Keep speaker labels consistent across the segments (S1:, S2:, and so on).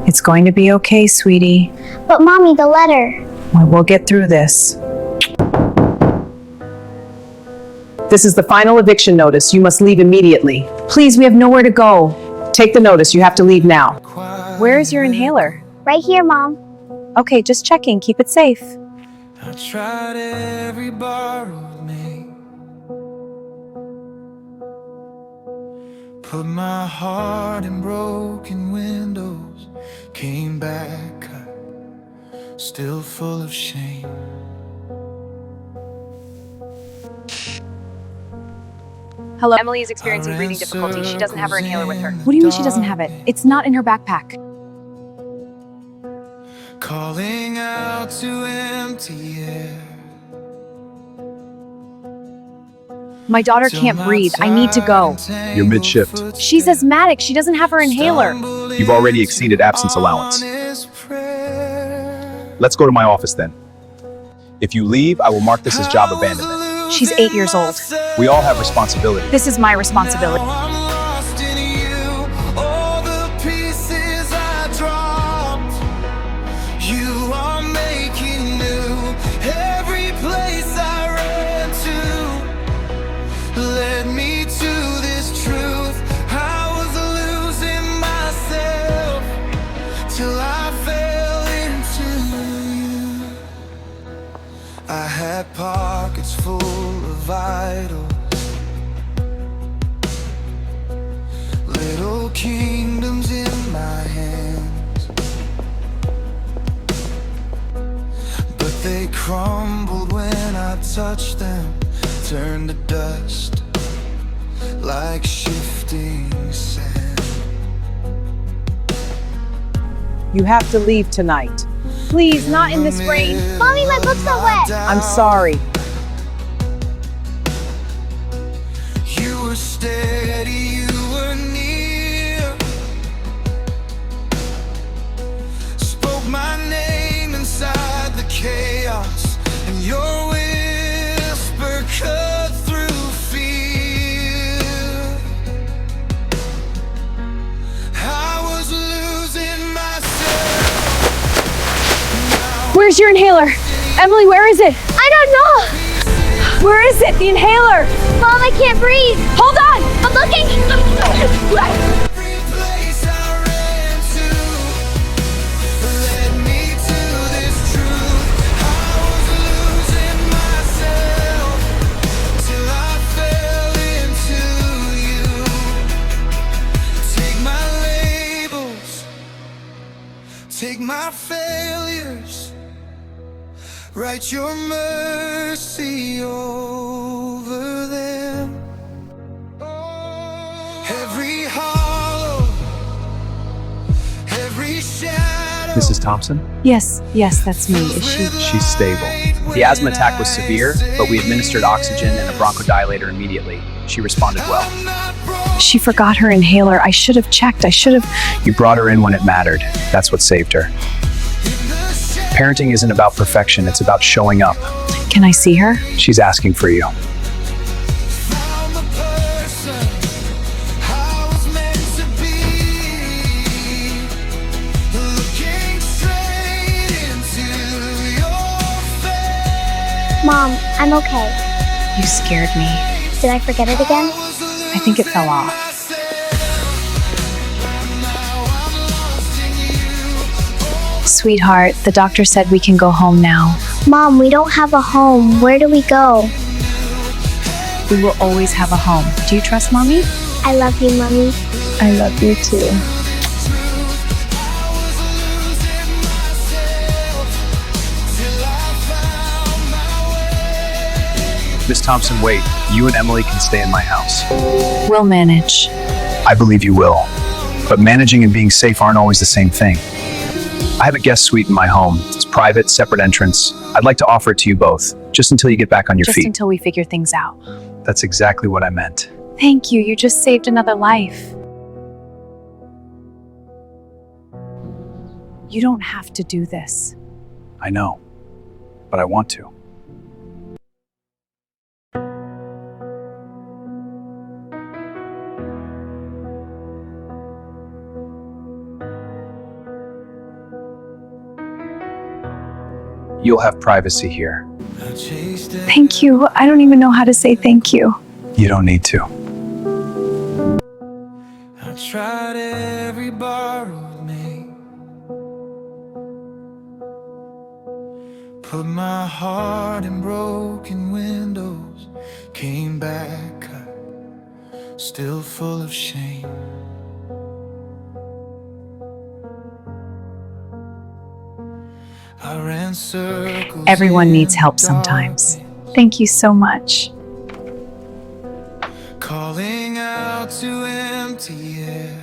S1: It's going to be okay, sweetie.
S2: But Mommy, the letter.
S1: We'll get through this. This is the final eviction notice. You must leave immediately. Please, we have nowhere to go. Take the notice. You have to leave now. Where is your inhaler?
S2: Right here, Mom.
S1: Okay, just checking. Keep it safe.
S3: I tried every borrowed me, put my heart in broken windows, came back cut, still full of shame.
S1: Hello?
S4: Emily is experiencing breathing difficulties. She doesn't have her inhaler with her.
S1: What do you mean she doesn't have it? It's not in her backpack.
S3: Calling out to empty air.
S1: My daughter can't breathe. I need to go.
S5: You're mid-shift.
S1: She's asthmatic. She doesn't have her inhaler.
S5: You've already exceeded absence allowance. Let's go to my office then. If you leave, I will mark this as job abandonment.
S1: She's 8 years old.
S5: We all have responsibility.
S1: This is my responsibility.
S3: I'm lost in you, all the pieces I dropped. You are making new, every place I ran to led me to this truth. I was losing myself till I fell into you. I had pockets full of idols, little kingdoms in my hands, but they crumbled when I touched them, turned to dust like shifting sand.
S1: You have to leave tonight. Please, not in this rain.
S2: Mommy, my books are wet.
S1: I'm sorry.
S3: You were steady, you were near, spoke my name inside the chaos, and your whisper cut through fear. I was losing myself.
S1: Where's your inhaler? Emily, where is it?
S2: I don't know.
S1: Where is it? The inhaler!
S2: Mom, I can't breathe.
S1: Hold on!
S2: I'm looking.
S3: Every place I ran to led me to this truth. I was losing myself till I fell into you. Take my labels, take my failures, write your mercy over them. Every hollow, every shadow.
S5: Mrs. Thompson?
S1: Yes, that's me. Is she?
S5: She's stable. The asthma attack was severe, but we administered oxygen and a bronchodilator immediately. She responded well.
S1: She forgot her inhaler. I should have checked.
S5: You brought her in when it mattered. That's what saved her. Parenting isn't about perfection, it's about showing up.
S1: Can I see her?
S5: She's asking for you.
S3: Found the person I was meant to be, looking straight into your face.
S2: Mom, I'm okay.
S1: You scared me.
S2: Did I forget it again?
S1: I think it fell off. Sweetheart, the doctor said we can go home now.
S2: Mom, we don't have a home. Where do we go?
S1: We will always have a home. Do you trust Mommy?
S2: I love you, Mommy.
S1: I love you too.
S5: Miss Thompson, wait. You and Emily can stay in my house.
S1: We'll manage.
S5: I believe you will. But managing and being safe aren't always the same thing. I have a guest suite in my home. It's private, separate entrance. I'd like to offer it to you both, just until you get back on your
S1: Just
S5: feet.
S1: until we figure things out.
S5: That's exactly what I meant.
S1: Thank you. You just saved another life. You don't have to do this.
S5: I know, but I want to. You'll have privacy here.
S6: Thank you. I don't even know how to say thank you.
S5: You don't need to.
S3: I tried every borrowed mate, put my heart in broken windows, came back cut, still full of shame. I ran circles.
S6: Everyone needs
S3: in
S6: help
S3: the
S6: sometimes.
S3: darkness,
S6: Thank you so much.
S3: calling out to empty air,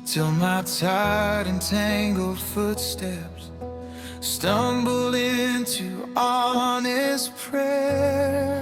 S3: till my tired and tangled footsteps stumbled into honest prayer.